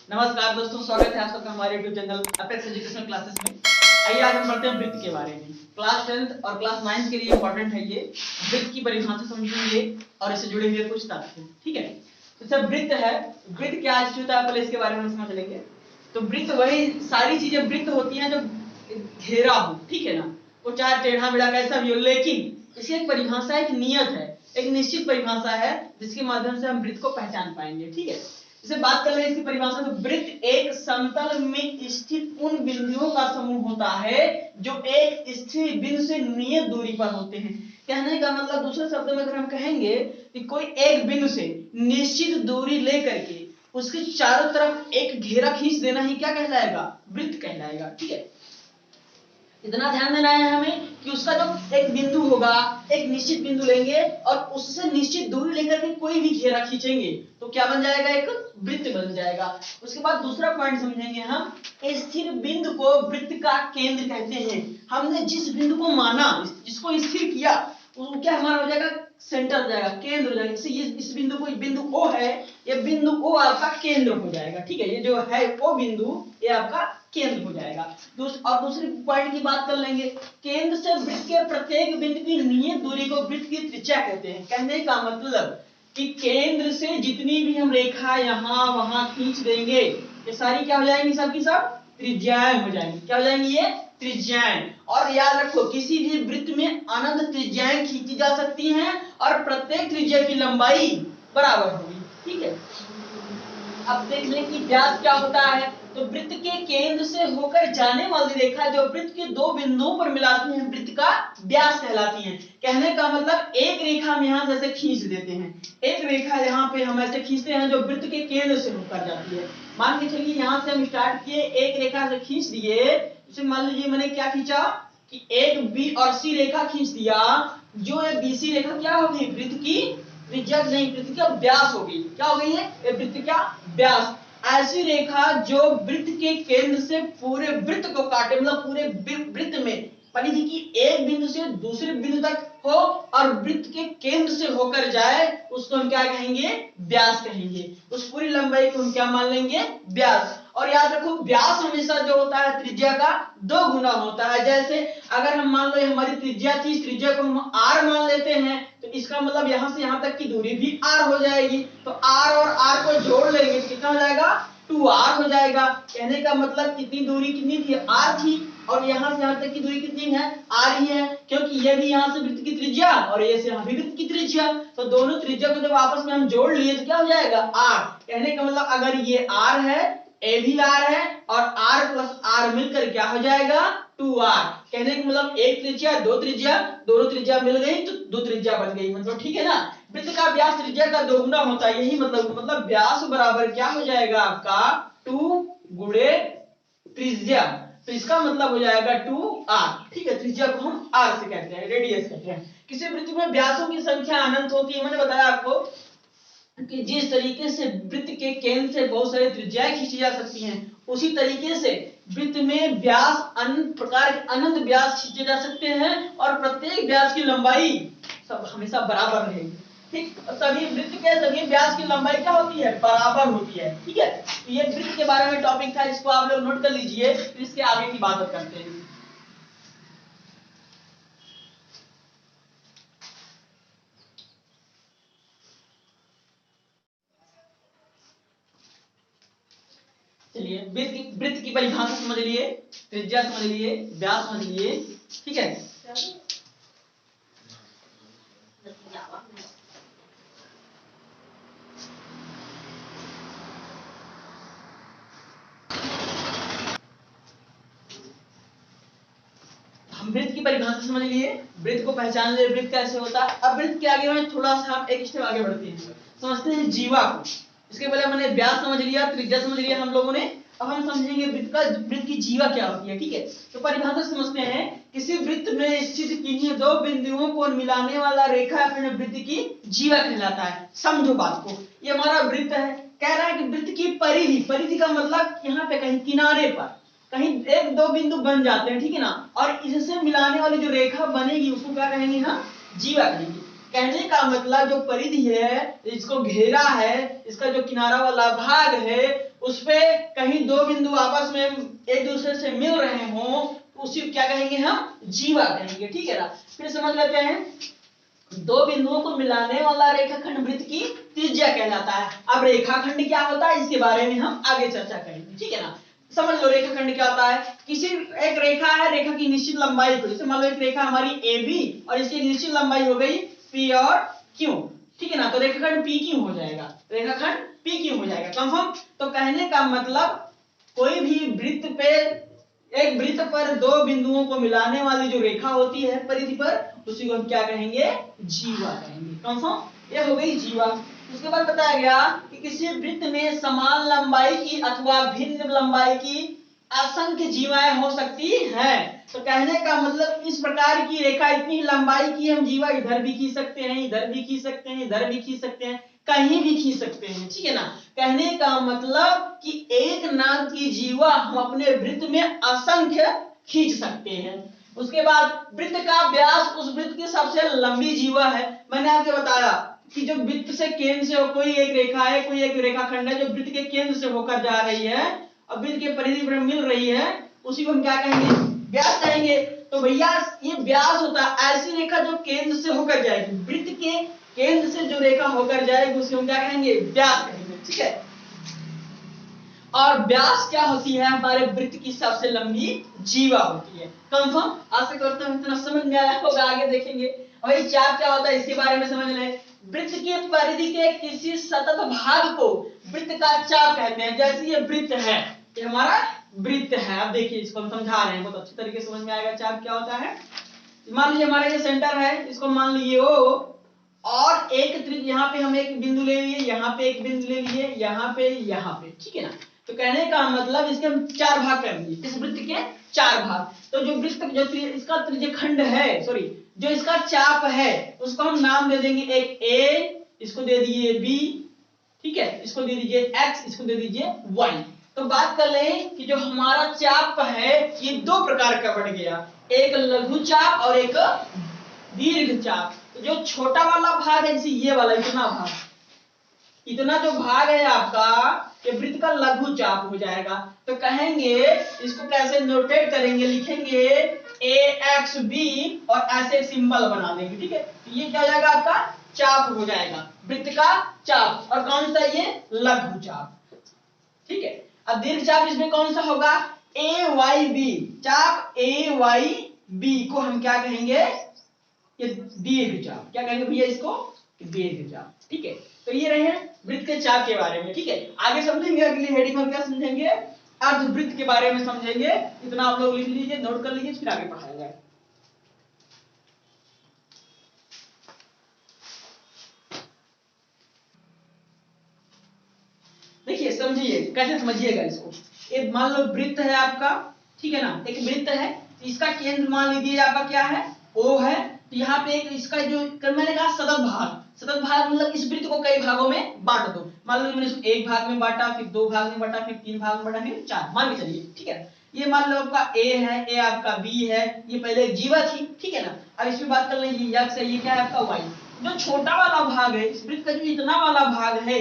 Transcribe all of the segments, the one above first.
नमस्कार दोस्तों, स्वागत है आप सबका हमारे YouTube channel apex educational classes में। आइए आज हम पढ़ते हैं वृत्त के बारे में। क्लास 10th और क्लास 9th के लिए इंपॉर्टेंट है ये। वृत्त की परिभाषा समझेंगे और इससे जुड़े हुए कुछ तथ्य, ठीक है। तो सब वृत्त है, वृत्त क्या चीज होता है पहले इसके बारे में समझ लेंगे। तो वृत्त वही सारी चीजें वृत्त होती हैं जो घेरा हो, ठीक है ना, वो चाहे टेढ़ा मेढ़ा कैसा भी हो, लेकिन इसकी एक परिभाषा, एक नियत है, एक निश्चित परिभाषा है जिसके माध्यम से हम वृत्त को पहचान पाएंगे, ठीक है। इसे बात कर रहे हैं इसकी परिभाषा। तो वृत्त एक समतल में स्थित उन बिंदुओं का समूह होता है जो एक स्थिर बिंदु से नियत दूरी पर होते हैं। कहने का मतलब दूसरे शब्द में अगर हम कहेंगे कि कोई एक बिंदु से निश्चित दूरी लेकर के उसके चारों तरफ एक घेरा खींच देना ही क्या कहलाएगा? वृत्त कहलाएगा, ठीक है। इतना ध्यान देना है हमें कि उसका जो एक बिंदु होगा, एक निश्चित बिंदु लेंगे और उससे निश्चित दूरी लेकर के कोई भी घेरा खींचेंगे तो क्या बन जाएगा? एक वृत्त बन जाएगा। उसके बाद दूसरा पॉइंट समझेंगे हम, स्थिर बिंदु को वृत्त का केंद्र कहते हैं। हमने जिस बिंदु को माना, जिसको स्थिर किया, वो क्या हमारा हो जाएगा? सेंटर हो जाएगा, केंद्र हो जाएगा। इस बिंदु को, बिंदु O है, ये बिंदु O आपका केंद्र हो जाएगा, ठीक है। ये जो है O बिंदु, ये आपका केंद्र हो जाएगा। और दूसरी पॉइंट की बात कर लेंगे, केंद्र से वृत्त के प्रत्येक बिंदु की नियत दूरी को वृत्त की त्रिज्या कहते हैं। कहने का मतलब कि केंद्र से जितनी भी हम रेखा यहाँ वहां खींच देंगे, ये सारी क्या हो जाएंगी? सबकी सब त्रिज्याएं हो जाएंगी। क्या हो जाएंगी? ये त्रिज्याएं। और याद रखो, किसी भी वृत्त में अनंत त्रिज्याएं खींची जा सकती हैं और प्रत्येक त्रिज्या की लंबाई बराबर होगी, ठीक है। अब देख लें कि व्यास क्या होता है। तो वृत्त के केंद्र से होकर जाने वाली रेखा जो वृत्त के दो बिंदुओं पर मिलाती है, वृत्त का व्यास कहलाती है। कहने का मतलब एक रेखा हम यहाँ जैसे खींच देते हैं, एक रेखा यहाँ पे हम ऐसे खींचते हैं जो वृत्त के केंद्र से होकर जाती है। मान के चलिए यहाँ से हम स्टार्ट किए, एक रेखा से खींच दिए। जैसे मान लीजिए मैंने क्या खींचा कि एक बी और सी रेखा खींच दिया, जो ये बीसी रेखा क्या होगी? वृत्त की त्रिज्या नहीं, वृत्त का व्यास होगी। क्या हो गई है? ये वृत्त का व्यास। ऐसी रेखा जो वृत्त के केंद्र से पूरे वृत्त को काटे, मतलब पूरे वृत्त में परिधि की एक बिंदु से दूसरे बिंदु तक हो और वृत्त के केंद्र से होकर जाए, उसको हम क्या कहेंगे? व्यास कहेंगे। उस पूरी लंबाई को हम क्या मान लेंगे? व्यास। और याद रखो, व्यास हमेशा जो होता है त्रिज्या का 2 गुना होता है। जैसे अगर हम मान लो हमारी त्रिज्या थी, इस त्रिज्या को हम r मान लेते हैं, तो इसका मतलब यहां से यहां तक की दूरी भी r हो जाएगी। तो r और r को जोड़ लेंगे तो कितना हो जाएगा? 2r हो जाएगा। कहने का मतलब कितनी दूरी कितनी थी? r थी। और यहां से यहां तक की दूरी कितनी है? r ही है, क्योंकि ये भी यहां से वृत्त की त्रिज्या और ये से यहां भी वृत्त की त्रिज्या। तो दोनों त्रिज्या को जब आपस में हम जोड़ लिए तो क्या हो जाएगा? r। कहने का मतलब अगर ये r है, a भी r है और r प्लस r मिलकर क्या हो जाएगा? 2r। कहने का मतलब एक त्रिज्या, दो त्रिज्या, दोनों त्रिज्या मिल गई तो दो त्रिज्या बन गई, मतलब ठीक है ना। वृत्त का व्यास त्रिज्या का 2 गुना होता है, यही मतलब व्यास बराबर क्या हो जाएगा आपका? 2 गुणे त्रिज्या। तो इसका मतलब हो जाएगा 2r, ठीक है। त्रिज्या को हम r से कहते हैं, रेडियस कहते हैं। किसी वृत्त में व्यासों की संख्या अनंत होती है। मैंने बताया आपको कि जिस तरीके से वृत्त के केंद्र से बहुत सारी त्रिज्याएं खींची जा सकती हैं, उसी तरीके से वृत्त में व्यास अनंत प्रकार के अनंत व्यास खींचे जा सकते हैं और प्रत्येक व्यास की लंबाई सब हमेशा बराबर रहेगी, ठीक। सभी वृत्त के सभी व्यास की लंबाई क्या होती है? बराबर होती है, ठीक है। तो ये वृत्त के बारे में टॉपिक था, इसको आप लोग नोट कर लीजिए, फिर इसके आगे की बात करते हैं। चलिए, वृत्त की परिभाषा समझ लिए, त्रिज्या समझ लिए, व्यास समझ लिए, ठीक है। हम वृत्त की परिभाषा समझ लिए, वृत्त को पहचान लिए, वृत्त कैसे होता है। अब वृत्त के आगे में थोड़ा सा हम एक स्टेप आगे बढ़ते हैं, समझते हैं जीवा को। इसके पहले मैंने व्यास समझ लिया, त्रिज्या समझ लिया हम लोगों ने। अब हम समझेंगे वृत्त की जीवा क्या होती है, ठीक है। तो परिभाषा समझते हैं, किसी वृत्त में स्थित किन्हीं दो बिंदुओं को मिलाने वाला रेखाखंड वृत्त की जीवा कहलाता है। समझो बात को, ये हमारा वृत्त है। कह रहा है कि वृत्त की परिधि, परिधि का मतलब यहाँ पे कहीं किनारे पर कहीं एक दो बिंदु बन जाते हैं, ठीक है ना, और इससे मिलाने वाली जो रेखा बनेगी उसको क्या कहेंगे? हम जीवा कहेंगे। कहने का मतलब जो परिधि है, इसको घेरा है, इसका जो किनारा वाला भाग है, उस पे कहीं दो बिंदु आपस में एक दूसरे से मिल रहे हों तो उसी को क्या कहेंगे हम, जीवा कहेंगे। ठीक है ना। फिर समझ लेते हैं, दो बिंदुओं को मिलाने वाला रेखाखंड वृत्त की त्रिज्या कहलाता है। अब रेखाखंड क्या होता है इसके बारे में हम आगे चर्चा करेंगे। ठीक है ना। समझ लो रेखाखंड क्या होता है। किसी एक रेखा है, रेखा की निश्चित लंबाई को, जैसे मान लो एक रेखा हमारी AB और इसकी निश्चित लंबाई हो गई P और Q। ठीक है ना। तो रेखाखंड PQ हो जाएगा, रेखाखंड PQ हो जाएगा। कंफर्म। तो कहने का मतलब कोई भी वृत्त पे, एक वृत्त पर दो बिंदुओं को मिलाने वाली जो रेखा होती है परिधि पर, उसी को हम क्या कहेंगे, जीवा कहेंगे। कंफर्म। ये हो गई जीवा। उसके बाद बताया गया कि किसी वृत्त में समान लंबाई की अथवा भिन्न लंबाई की असंख्य जीवाएं हो सकती हैं। तो कहने का मतलब इस प्रकार की रेखा इतनी लंबाई की हम जीवा इधर भी खींच सकते हैं, इधर भी खींच सकते हैं, इधर भी खींच सकते हैं, कहीं भी खींच सकते हैं। ठीक है ना। कहने का मतलब कि एक नाम की जीवा हम अपने वृत्त में असंख्य खींच सकते हैं। उसके बाद वृत्त का व्यास उस वृत्त की सबसे लंबी जीवा है। मैंने आपको बताया कि जो वृत्त से केंद्र से कोई एक रेखा है, कोई एक रेखाखंड है जो वृत्त के केंद्र से होकर जा रही है और वृत्त के परिधि पर मिल रही है, उसी को हम क्या कहेंगे, व्यास कहेंगे। तो भैया ये व्यास होता है ऐसी रेखा जो केंद्र से होकर जाएगी, वृत्त के केंद्र से जो रेखा होकर जाएगी उसे हम क्या कहेंगे, व्यास कहेंगे। ठीक है। और व्यास क्या होती है, हमारे वृत्त की सबसे लंबी जीवा होती है। कंफर्म। आशा करता हूं इतना समझ में आया होगा, आगे देखेंगे। वही चाप क्या होता है इसके बारे में समझ लें। वृत्त की परिधि के किसी सतत भाग को वृत्त का चाप कहते हैं। जैसे ये वृत्त है, ये हमारा वृत्त है। अब देखिए इसको हम समझा रहे हैं, बहुत अच्छी तरीके से समझ में आएगा चाप क्या होता है। मान लीजिए हमारा ये सेंटर है, इसको मान लीजिए O, और एक त्रिज्या, यहाँ पे हम एक बिंदु ले लिए, यहाँ पे एक बिंदु ले लिए, यहाँ पे, यहाँ पे। ठीक है ना। तो कहने का मतलब इसके हम चार भाग कर दिए, इस वृत्त के चार भाग। तो जो वृत्त जो इसका त्रिज्यखंड है, सॉरी जो इसका चाप है, उसको हम नाम दे देंगे, एक A, इसको दे दीजिए B, ठीक है, इसको दे दीजिए X, इसको दे दीजिए Y। तो बात कर लें कि जो हमारा चाप है ये दो प्रकार का बढ़ गया, एक लघु चाप और एक दीर्घ चाप। तो जो छोटा वाला भाग है, जैसे ये वाला इतना भाग, इतना जो भाग है आपका, ये वृत्त का लघु चाप हो जाएगा। तो कहेंगे इसको कैसे नोटेट करेंगे, लिखेंगे AXB और ऐसे सिंबल बना देंगे। ठीक है। तो ये क्या हो जाएगा, आपका चाप हो जाएगा, वृत्त का चाप। और कौन सा, ये लघु चाप। ठीक है। अब दीर्घ चाप इसमें कौन सा होगा, AYB चाप। AYB को हम क्या कहेंगे, ये दीर्घ चाप। क्या कहेंगे भैया इसको, दीर्घ चाप। ठीक है। तो ये रहे वृत्त के चाप के बारे में। ठीक है। आगे समझेंगे, अगली हेडिंग में क्या समझेंगे, अर्धवृत्त के बारे में समझेंगे। इतना आप लोग लिख लीजिए, नोट कर लीजिए, फिर आगे पढ़ाया जाए। देखिए समझिए, कैसे समझिएगा इसको। एक मान लो वृत्त है आपका, ठीक है ना, एक वृत्त है, इसका केंद्र मान लीजिए आपका क्या है, O है। तो यहाँ पे एक इसका जो मैंने कहा सतत भाग, सतत भाग मतलब इस वृत्त को कई भागों में बांट दो। मान लो मैंने इसको एक भाग में बांटा, फिर दो भाग में बांटा, फिर तीन भाग में बांटा, फिर चार, मान के चलिए। ठीक है। ये मान लो आपका A है, A आपका B है, ये पहले एक जीवा थी। ठीक है ना। अब इसमें बात कर लें, ये X है, ये क्या है आपका Y। जो छोटा वाला भाग है इस वृत्त का, जो इतना वाला भाग है,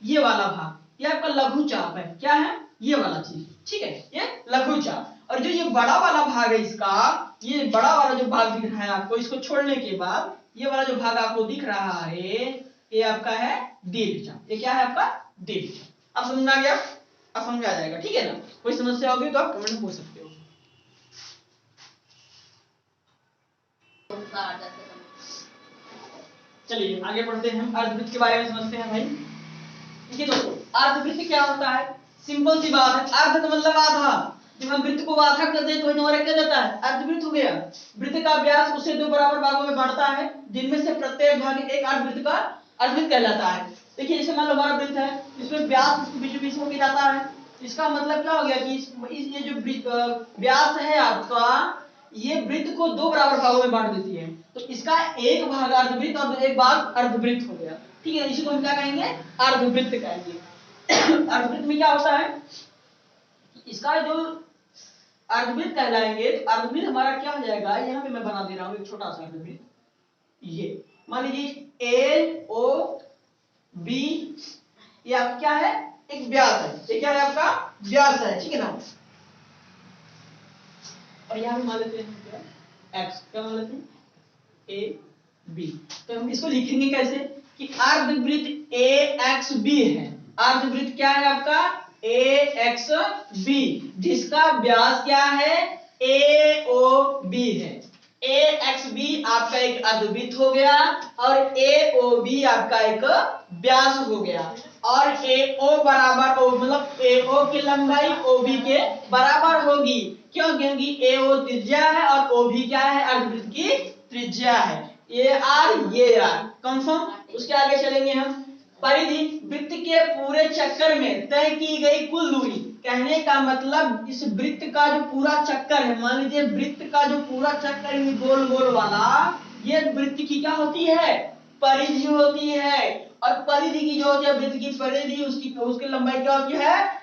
ये वाला भाग, ये आपका लघु चाप है। क्या है, ये वाला चीज। ठीक है, ये लघु चाप। और जो ये बड़ा वाला भाग है इसका, ये बड़ा वाला जो भाग दिख रहा है आपको, इसको छोड़ने के बाद ये वाला जो भाग आपको दिख रहा है, ये आपका है दीर्घ चाप। ये क्या है आपका, दीर्घ चाप। अब समझ में आ गया, अब समझ में आ जाएगा। ठीक है ना। कोई समस्या होगी तो आप कमेंट में पूछ सकते हो। चलिए आगे बढ़ते हैं, अर्धवृत्त के बारे में समझते हैं भाई। देखिए दोस्तों, अर्धवृत्त क्या होता है, सिंपल सी बात है। अर्ध का मतलब आधा, जब हम वृत्त को आधा कर दें तो हमारा क्या जाता है, अर्धवृत्त हो गया। वृत्त का व्यास उसे दो बराबर भागों में बांटता है, जिनमें से प्रत्येक भाग एक अर्धवृत्त का अर्धवृत्त कहलाता है। देखिए जैसे मान लो हमारा वृत्त है, इसमें व्यास इसके बीच बीच होकर जाता है। इसका मतलब क्या हो गया कि ये जो व्यास है आपका, ये वृत्त को दो बराबर भागों में बांट देती है। तो इसका एक भाग अर्धवृत्त और एक भाग अर्धवृत्त हो गया। ठीक है। इसी को हम क्या कहेंगे, अर्धवृत्त कहेंगे। अर्धवृत्त में क्या होता है, इसका जो अर्धवृत्त कहलाएंगे, तो अर्धवृत्त हमारा क्या हो जाएगा, यहाँ पे मैं बना दे रहा हूँ एक छोटा सा अर्धवृत्त। ये मान लीजिए A O B, ये आप क्या है एक व्यास है, ये क्या है आपका व्यास है, ठीक है ना। और यहाँ पे मान लेते हैं क्या x, क्या मान लेते हैं ए बी। तो हम इसको लिखेंगे कैसे कि अर्धवृत्त ए एक्स बी है। अर्धवृत्त क्या है आपका ए एक्स बी, जिसका व्यास क्या है ए ओ बी है। ए एक्स बी आपका एक अर्धवृत्त हो गया और ए ओ बी आपका एक व्यास हो गया। और ए ओ बराबर ओ मतलब ए ओ की लंबाई ओ बी के बराबर होगी। क्यों? क्योंकि ए ओ त्रिज्या है और ओ भी क्या है अर्धवृत्त की त्रिज्या है। ये आर कंफर्म। उसके आगे चलेंगे हम। परिधि वृत्त के पूरे चक्कर में तय की गई कुल दूरी। कहने का मतलब इस वृत्त का जो पूरा चक्कर है, मान लीजिए वृत्त का जो पूरा चक्कर है गोल गोल वाला, ये वृत्त की क्या होती है परिधि होती है। और परिधि की जो होती है वृत्त की परिधि, उसकी लंबाई क्या होती है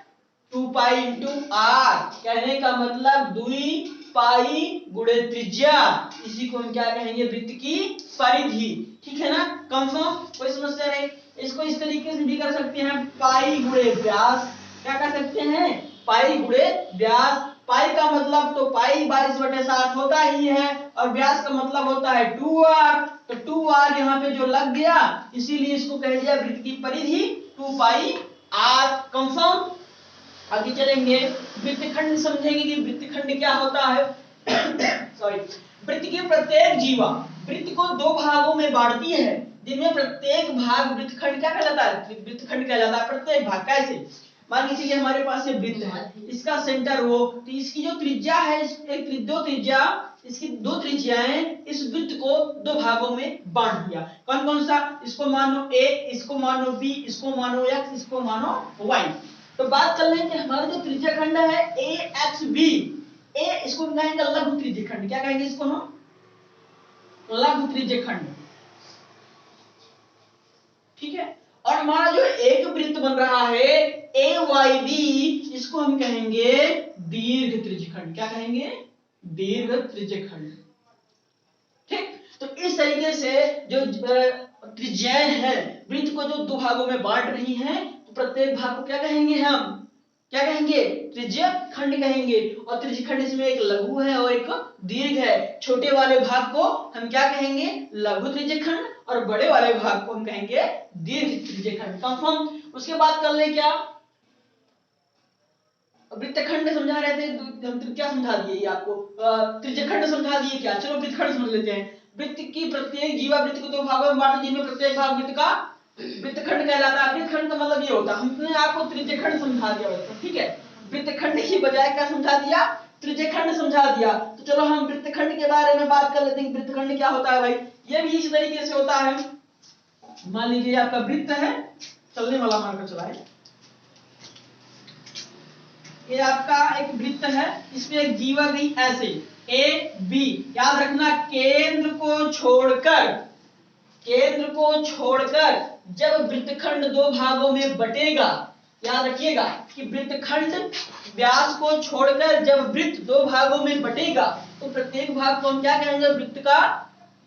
2 पाई इंटू आर। कहने का मतलब 2 पाई गुणे त्रिज्या, इसी को हम क्या कहेंगे वृत्त की परिधि। ठीक है ना, कंफर्म, कोई समस्या नहीं। इसको इस तरीके से भी कर सकते हैं पाई गुणे व्यास। क्या कर सकते हैं पाई गुणे व्यास। पाई का मतलब तो पाई 22/7 होता ही है और व्यास का मतलब होता है 2r। तो 2r यहाँ पे जो लग गया, इसीलिए इसको कह दिया वृत्त की परिधि 2 पाई r। कंफर्म। आगे चलेंगे वृत्तखंड समझेंगे कि वृत्तखंड क्या होता है। सॉरी, वृत्त की प्रत्येक जीवा वृत्त को 2 भागों में बांटती है, जिनमें प्रत्येक भाग वृत्तखंड क्या कहलाता है वृत्तखंड कहलाता है। प्रत्येक भाग कैसे, मान लीजिए कि हमारे पास ये वृत्त है, इसका सेंटर वो, तो इसकी जो त्रिज्या है इसकी 2 त्रिज्याएं इस वृत्त को 2 भागों में बांट दिया। कौन कौन सा, इसको मानो a, इसको मानो b, इसको मानो x, इसको मानो y। तो बात कर लें कि हमारा जो त्रिज्याखंड है ए एक्स बी, ए इसको कहेंगे लघु त्रिज्याखंड। क्या कहेंगे इसको हम लघु त्रिज्याखंड। ठीक है। और हमारा जो एक वृत्त बन रहा है ए वाई बी, इसको हम कहेंगे दीर्घ त्रिज्याखंड। क्या कहेंगे दीर्घ त्रिज्याखंड। ठीक, तो इस तरीके से जो त्रिज्याएं हैं वृत्त को जो 2 भागों में बांट रही हैं, तो प्रत्येक भाग को क्या कहेंगे हम क्या कहेंगे त्रिज्याखंड कहेंगे। और त्रिज्याखंड इसमें एक लघु है और एक दीर्घ है। छोटे वाले भाग को हम क्या कहेंगे लघु त्रिज्याखंड और बड़े वाले भाग को हम कहेंगे दीर्घ त्रिज्याखंड। कंफर्म। उसके बाद कर ले क्या वृत्तखंड समझा रहे थे, हम क्या समझा दिए आपको त्रिज्याखंड समझा दिए क्या। चलो वृत्तखंड समझ लेते हैं। वृत्त की प्रत्येक जीवा वृत्त को 2 भागों में बांटे, जिनमें प्रत्येक भाग वृत्त का वृत्तखंड कहलाता है। वृत्तखंड का मतलब ये होता है, हमने आपको त्रिज्याखंड समझा दिया बच्चों। ठीक है, वृत्तखंड की बजाय क्या समझा दिया त्रिज्याखंड समझा दिया। तो चलो हम वृत्तखंड के बारे में बात कर लेते हैं। वृत्तखंड क्या होता है भाई, ये भी इस तरीके से होता है। मान लीजिए आपका वृत्त है, चलने वाला मानकर चलाए, ये आपका एक वृत्त है, इसमें एक जीवा गई ऐसे ए बी। याद रखना केंद्र को छोड़कर जब वृत्तखंड 2 भागों में बटेगा, याद रखिएगा कि वृत्तखंड व्यास को छोड़कर जब वृत्त 2 भागों में बटेगा, तो प्रत्येक भाग को हम क्या कहेंगे वृत्त का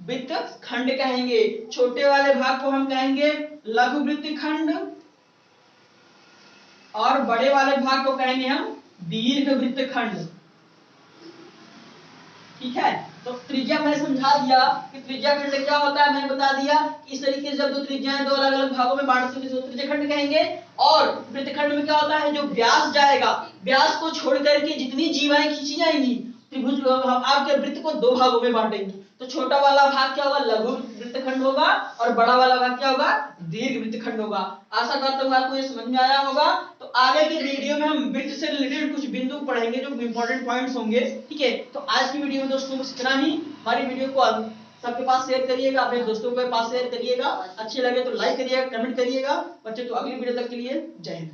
वृत्तखंड कहेंगे। छोटे वाले भाग को हम कहेंगे लघु वृत्तखंड और बड़े वाले भाग को कहेंगे हम दीर्घ वृत्तखंड। ठीक है, तो त्रिज्या मैंने समझा दिया कि त्रिज्याखंड क्या होता है, मैंने बता दिया। इस तरीके से जब 2 त्रिज्याएं 2 अलग अलग भागों में बांटते हैं तो त्रिज्याखंड कहेंगे। और वृत्तखंड में क्या होता है, जो व्यास जाएगा, व्यास को छोड़ करके जितनी जीवाएं खींची जाएंगी त्रिभुज आपके वृत्त को 2 भागों में बांटेंगे। तो छोटा वाला भाग क्या होगा लघु वृत्तखंड होगा और बड़ा वाला भाग क्या होगा दीर्घ वृत्तखंड होगा। आशा करता हूँ आपको ये समझ में आया होगा। तो आगे की वीडियो में हम वृत्त से रिलेटेड कुछ बिंदु पढ़ेंगे जो इंपॉर्टेंट पॉइंट्स होंगे। ठीक है, तो आज की वीडियो में दोस्तों बस इतना ही। हमारी वीडियो को सबके पास शेयर करिएगा, अपने दोस्तों के पास शेयर करिएगा। अच्छे लगे तो लाइक करिएगा, कमेंट करिएगा। बच्चे तो अगली वीडियो तक के लिए जय हिंद।